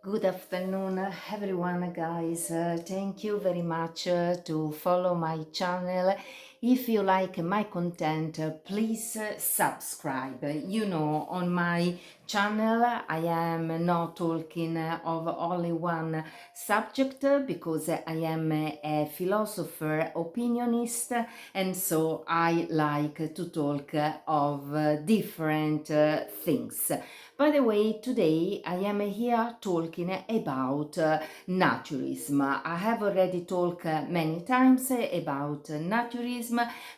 Good afternoon, everyone, guys. Thank you very much to follow my channel. If you like my content, please subscribe. You know, on my channel, I am not talking of only one subject because I am a philosopher, opinionist, and so I like to talk of different things. By the way, today I am here talking about naturism. I have already talked many times about naturism.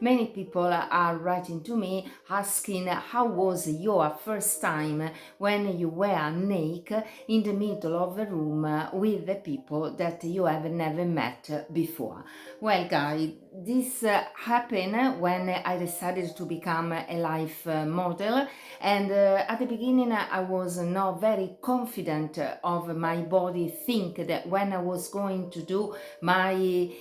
Many people are writing to me asking how was your first time when you were naked in the middle of a room with the people that you have never met before. Well, guys, this happened when I decided to become a life model, and at the beginning I was not very confident of my body. Think that when I was going to do my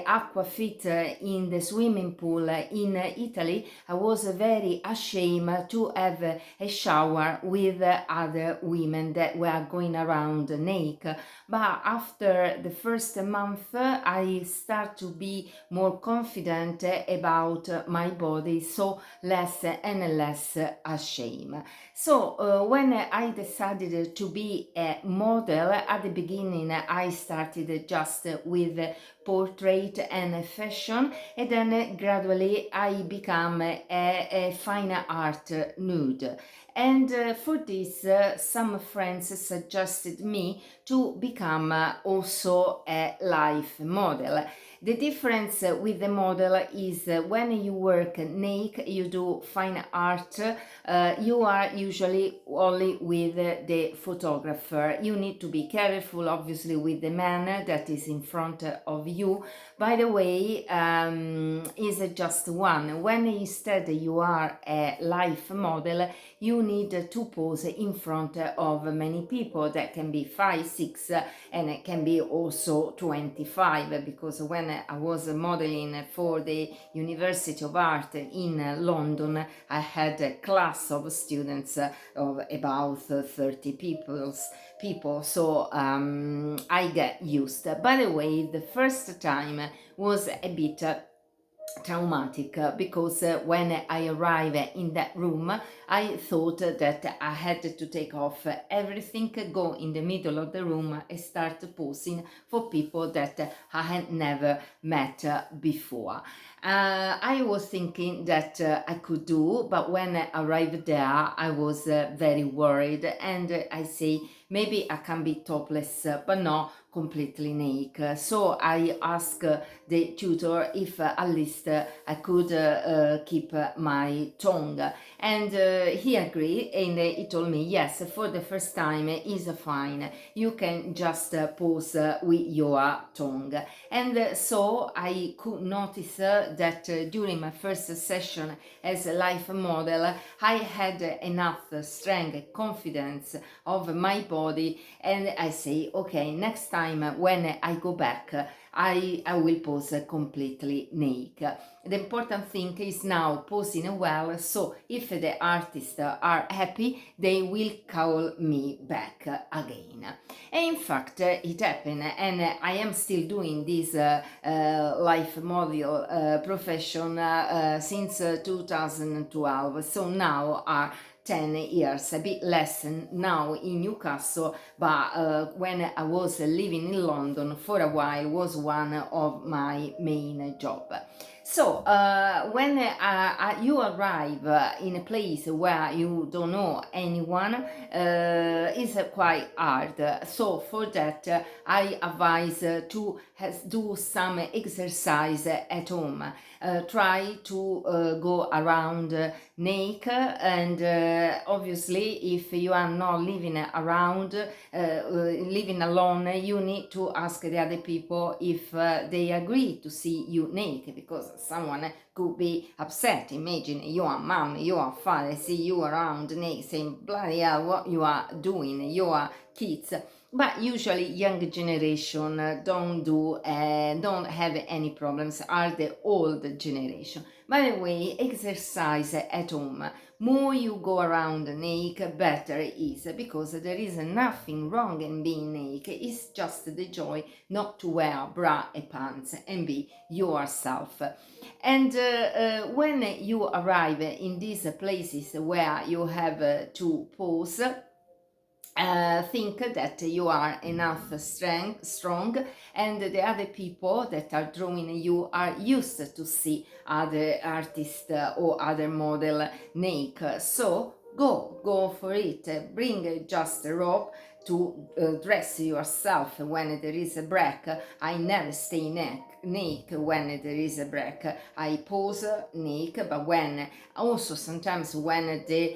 aqua fit in the swimming pool in Italy, I was very ashamed to have a shower with other women that were going around naked. But after the first month I start to be more confident about my body, so less and less ashamed. So when I decided to be a model, at the beginning I started just with portrait and fashion, and then gradually I become a fine art nude. And for this, some friends suggested me to become also a life model. The difference with the model is when you work naked, you do fine art, you are usually only with the photographer. You need to be careful, obviously, with the man that is in front of you. By the way, is just one. When instead you are a life model, you need to pose in front of many people. That can be 5, 6, and it can be also 25, because when I was modeling for the University of Art in London, I had a class of students of about 30 people, so I get used. By the way, the first time was a bit traumatic because when I arrived in that room, I thought that I had to take off everything, go in the middle of the room and start posing for people that I had never met before. I was thinking that I could do, but when I arrived there, I was very worried, and I say maybe I can be topless, but not completely naked. So I asked the tutor if at least I could keep my tongue, and he agreed, and he told me yes, for the first time is fine, you can just pose with your tongue. And so I could notice that during my first session as a life model, I had enough strength, confidence of my body, and I say, okay, next time when I go back, I will pose completely naked. The important thing is now posing well, so if the artists are happy, they will call me back again. And in fact, it happened, and I am still doing this life model profession since 2012, so now are 10 years, a bit less now in Newcastle, but when I was living in London for a while was one of my main job. So when you arrive in a place where you don't know anyone, it's quite hard. So for that, I advise to do some exercise at home. Try to go around naked, and obviously if you are not living around, living alone, you need to ask the other people if they agree to see you naked, because someone could be upset. Imagine you are mom, you are father, see you around naked, saying bloody hell, what you are doing, you are kids. but usually young generation don't have any problems, are the old generation. By the way, exercise at home. More you go around naked, better it is, because there is nothing wrong in being naked. It's just the joy not to wear bra and pants and be yourself. And when you arrive in these places where you have to pose, think that you are enough strong, and the other people that are drawing you are used to see other artists or other model naked. So go for it. Bring just a rope to dress yourself when there is a break. I never stay naked when there is a break. I pose naked, but when also sometimes when the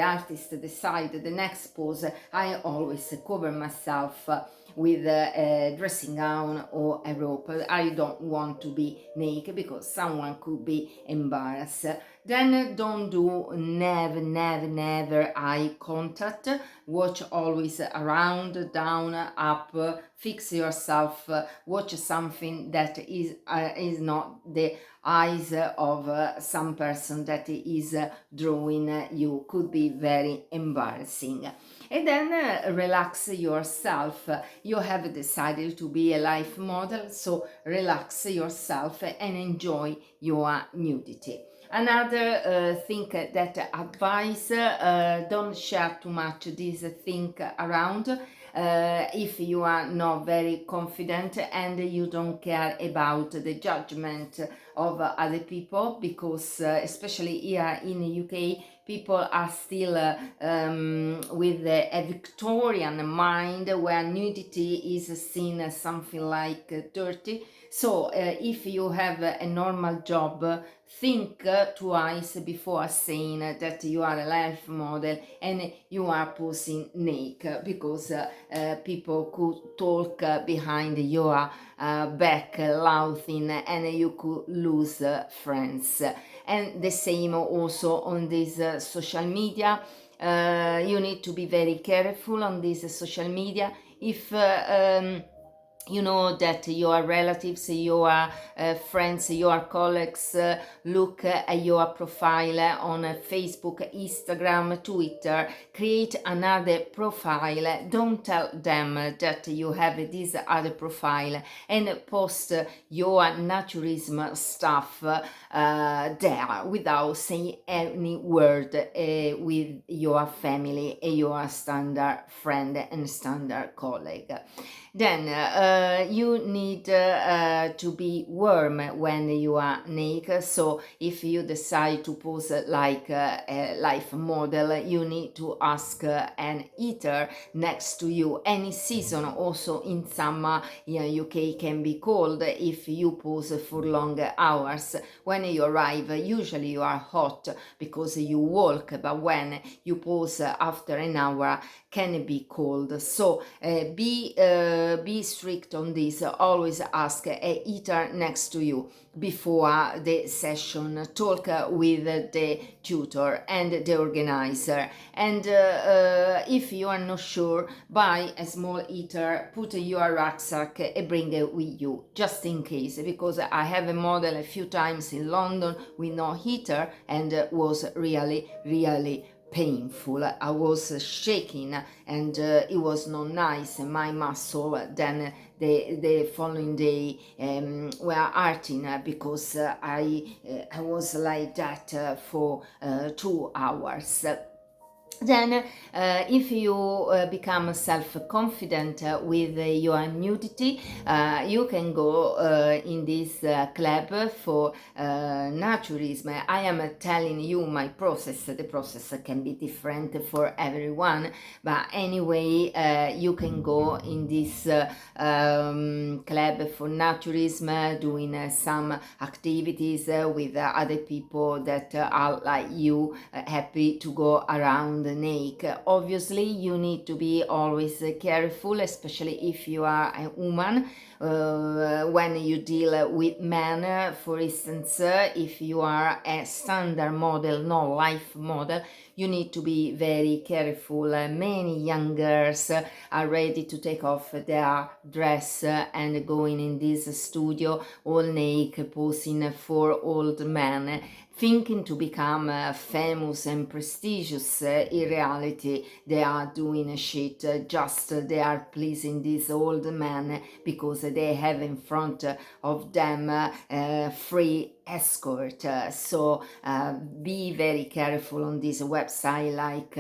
artist decide the next pose, I always cover myself with a dressing gown or a rope. I don't want to be naked because someone could be embarrassed. Then don't do never eye contact. Watch always around, down, up. Fix yourself. Watch something that is not the eyes of some person that is drawing you. Could be very embarrassing. And then relax yourself. You have decided to be a life model, so relax yourself and enjoy your nudity. Another thing that advise, don't share too much this thing around. If you are not very confident and you don't care about the judgment of other people, because especially here in the UK, people are still with a Victorian mind where nudity is seen as something like dirty. So if you have a normal job, think twice before saying that you are a life model and you are posing naked, because people could talk behind your back laughing and you could lose friends. And the same also on this social media. You need to be very careful on this social media. If you know that your relatives, your friends, your colleagues look at your profile on Facebook, Instagram, Twitter, create another profile. Don't tell them that you have this other profile and post your naturism stuff there without saying any word with your family, your standard friend and standard colleague. Then you need to be warm when you are naked. So if you decide to pose like a life model, you need to ask an heater next to you. Any season, also in summer, UK can be cold if you pose for long hours. When you arrive, usually you are hot because you walk, but when you pose after an hour, can be cold. So be strict on this. Always ask a heater next to you before the session. Talk with the tutor and the organizer. And if you are not sure, buy a small heater, put your rucksack and bring it with you, just in case, because I have a model a few times in London with no heater and was really painful. I was shaking and it was not nice. My muscle then the following day were hurting because I was like that for 2 hours. Then if you become self-confident with your nudity, you can go in this club for Naturism. I am telling you my process. The process can be different for everyone, but anyway, you can go in this club for Naturism, doing some activities with other people that are like you, happy to go around around the neck. Obviously, you need to be always careful, especially if you are a woman. When you deal with men, for instance, if you are a standard model, no life model, you need to be very careful. Many young girls are ready to take off their dress and going in this studio all naked, posing for old men, thinking to become famous and prestigious. In reality, they are doing shit, just they are pleasing these old men because they have in front of them free escort. So be very careful on this website like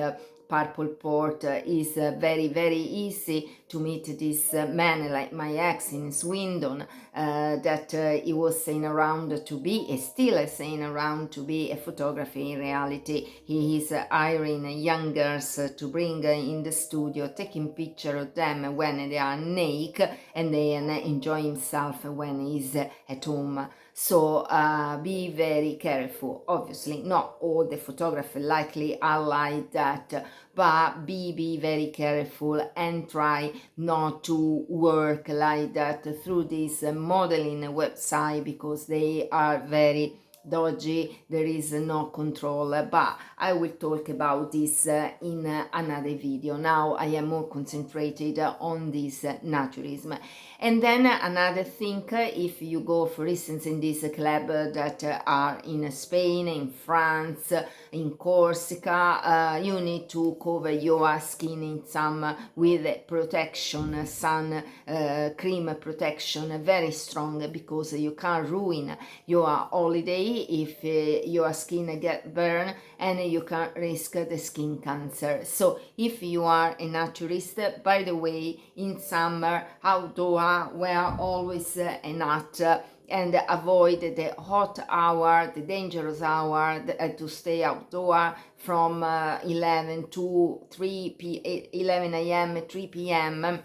Purple Port. Is very easy to meet this man, like my ex in Swindon, that he was saying around to be, is still saying around to be a photographer. In reality, he is hiring young girls to bring in the studio, taking picture of them when they are naked, and then enjoy himself when he's at home. So be very careful. Obviously, not all the photographers likely are like that, but be very careful and try not to work like that through this modeling website, because they are very dodgy. There is no control, but I will talk about this in another video. Now I am more concentrated on this naturism. And then another thing, if you go for instance in this club that are in Spain, in France, in Corsica, you need to cover your skin in some with protection, sun cream protection, very strong, because you can't ruin your holiday if your skin get burned, and you can risk the skin cancer. So if you are a naturist, by the way, in summer outdoor, wear always a nut and avoid the hot hour, the dangerous hour, to stay outdoor from 11 to 11 a.m., 3 p.m.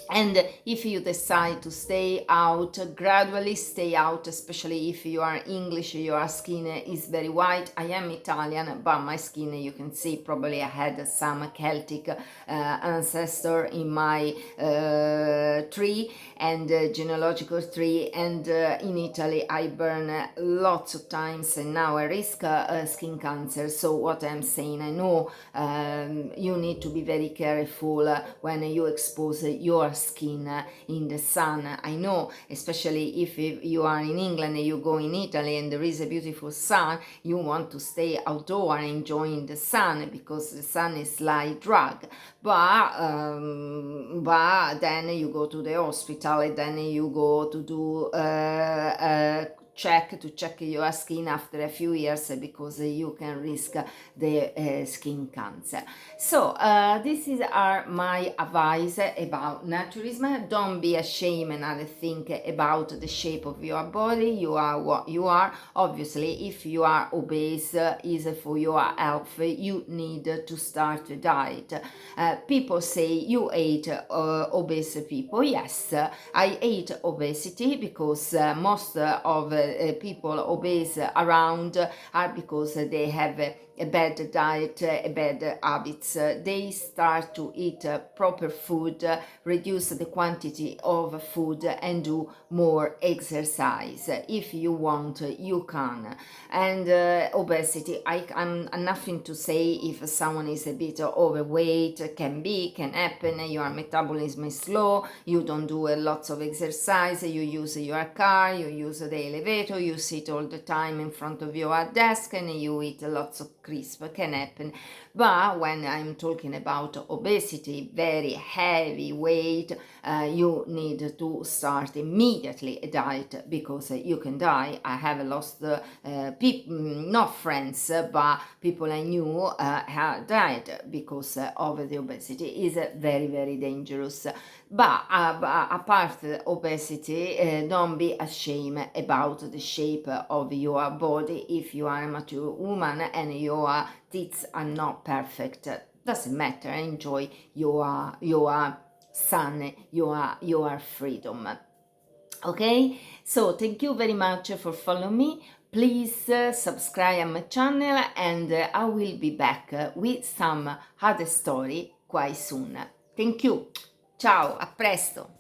And if you decide to stay out, gradually stay out, especially if you are English, your skin is very white. I am Italian, but my skin, you can see, probably I had some Celtic ancestor in my tree, and genealogical tree, and in Italy I burn lots of times, and now I risk skin cancer. So what I'm saying, I know you need to be very careful when you expose your skin in the sun. I know, especially if you are in England and you go in Italy and there is a beautiful sun, you want to stay outdoor enjoying the sun, because the sun is like drug. But then you go to the hospital, and then you go to do check your skin after a few years, because you can risk the skin cancer. So this are my advice about naturism. Don't be ashamed and think about the shape of your body. You are what you are. Obviously, if you are obese, is for your health, you need to start a diet. People say you ate obese people. Yes, I ate obesity, because most of people obese around are because they have a bad diet, bad habits. They start to eat proper food, reduce the quantity of food, and do more exercise. If you want, you can. And obesity, I'm nothing to say if someone is a bit overweight. Can happen. Your metabolism is slow, you don't do lots of exercise, you use your car, you use the elevator, you sit all the time in front of your desk, and you eat lots of crisp. Can happen. But when I'm talking about obesity, very heavy weight, you need to start immediately a diet, because you can die. I have lost people, not friends, but people I knew have died because of the obesity. Is very dangerous. But apart obesity, don't be ashamed about the shape of your body. If you are a mature woman and your teeth are not perfect, doesn't matter. Enjoy your sun, your freedom. Okay, so thank you very much for following me. Please subscribe my channel and I will be back with some other story quite soon. Thank you. Ciao, a presto.